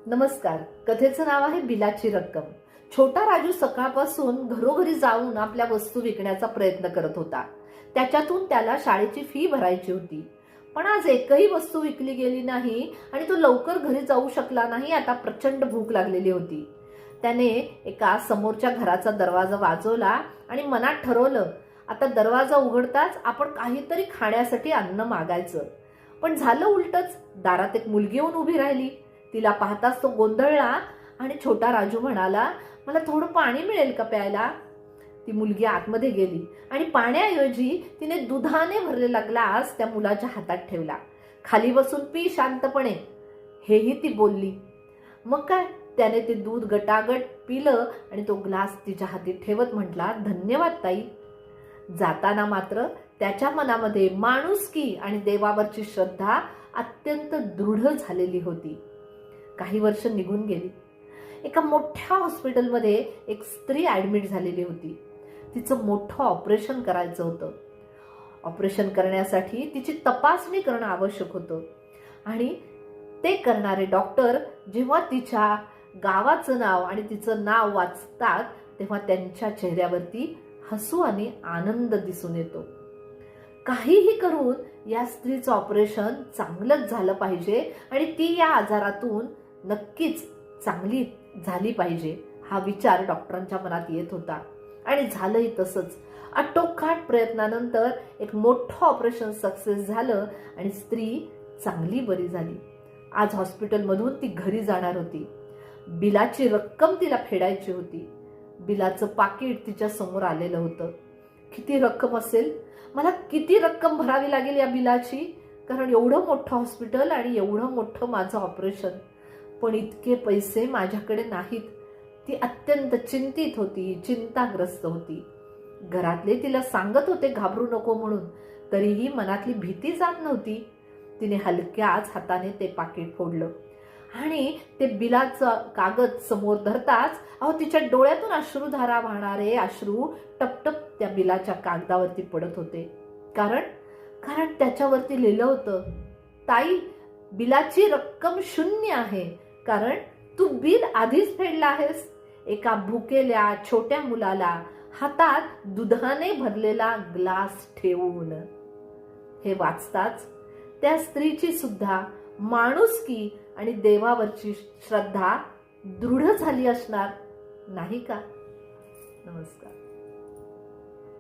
नमस्कार. कथेचं नाव आहे बिलाची रक्कम. छोटा राजू सकाळपासून घरोघरी जाऊन आपल्या वस्तू विकण्याचा प्रयत्न करत होता. त्याच्यातून त्याला शाळेची फी भरायची होती. पण आज एकही वस्तू विकली गेली नाही आणि तो लवकर घरी जाऊ शकला नाही. आता प्रचंड भूक लागलेली होती. त्याने एका समोरच्या घराचा दरवाजा वाजवला आणि मनात ठरवलं, आता दरवाजा उघडताच आपण काहीतरी खाण्यासाठी अन्न मागायचं. पण झालं उलटच. दारात एक मुलगी येऊन उभी राहिली. तिला पाहताच तो गोंधळला आणि छोटा राजू म्हणाला, मला थोडं पाणी मिळेल का प्यायला? ती मुलगी आतमध्ये गेली आणि पाण्याऐवजी तिने दुधाने भरलेला ग्लास त्या मुलाच्या हातात ठेवला. खाली बसून पी शांतपणे, हेही ती बोलली. मग काय, त्याने ते दूध गटागट पिलं आणि तो ग्लास तिच्या हाती ठेवत म्हटला, धन्यवाद ताई. जाताना मात्र त्याच्या मनामध्ये माणुसकी आणि देवावरची श्रद्धा अत्यंत दृढ झालेली होती. काही वर्ष निघून गेली. एका मोठ्या हॉस्पिटलमध्ये एक स्त्री ऍडमिट झालेली होती. तिचं मोठं ऑपरेशन करायचं होतं. ऑपरेशन करण्यासाठी तिची तपासणी करणं आवश्यक होतं आणि ते करणारे डॉक्टर जेव्हा तिच्या गावाचं नाव आणि तिचं नाव वाचतात तेव्हा त्यांच्या चेहऱ्यावरती हसू आणि आनंद दिसून येतो. काहीही करून या स्त्रीचं ऑपरेशन चांगलंच झालं पाहिजे आणि ती या आजारातून नक्कीच चांगली झाली पाहिजे, हा विचार डॉक्टरांच्या मनात येत होता. आणि झालंही तसंच. आटोकाट प्रयत्नानंतर एक मोठं ऑपरेशन सक्सेस झालं आणि स्त्री चांगली बरी झाली. आज हॉस्पिटलमधून ती घरी जाणार होती. बिलाची रक्कम तिला फेडायची होती. बिलाचं पाकिट तिच्या समोर आलेलं होतं. किती रक्कम असेल? मला किती रक्कम भरावी लागेल या बिलाची? कारण एवढं मोठं हॉस्पिटल आणि एवढं मोठं माझं ऑपरेशन. पण इतके पैसे माझ्याकडे नाहीत. ती अत्यंत चिंतित होती, चिंताग्रस्त होती. घरातले तिला सांगत होते घाबरू नको म्हणून, तरीही मनातली भीती जात नव्हती. तिने हलक्याच हाताने ते पाकिट फोडलं आणि ते बिलाचं कागद समोर धरताच तिच्या डोळ्यातून अश्रुधारा वाहणारे अश्रू टपटप त्या बिलाच्या कागदावरती पडत होते. कारण त्याच्यावरती लिहिलं होतं, ताई, बिलाची रक्कम 0 आहे, कारण तू बिल आधीच फेडला आहेस. एका भुकेल्या छोट्या मुलाला हातात दुधाने भरलेला ग्लास ठेवून. हे वाचताच त्या स्त्रीची सुद्धा माणुसकी आणि देवावरची श्रद्धा दृढ झाली असणार, नाही का? नमस्कार.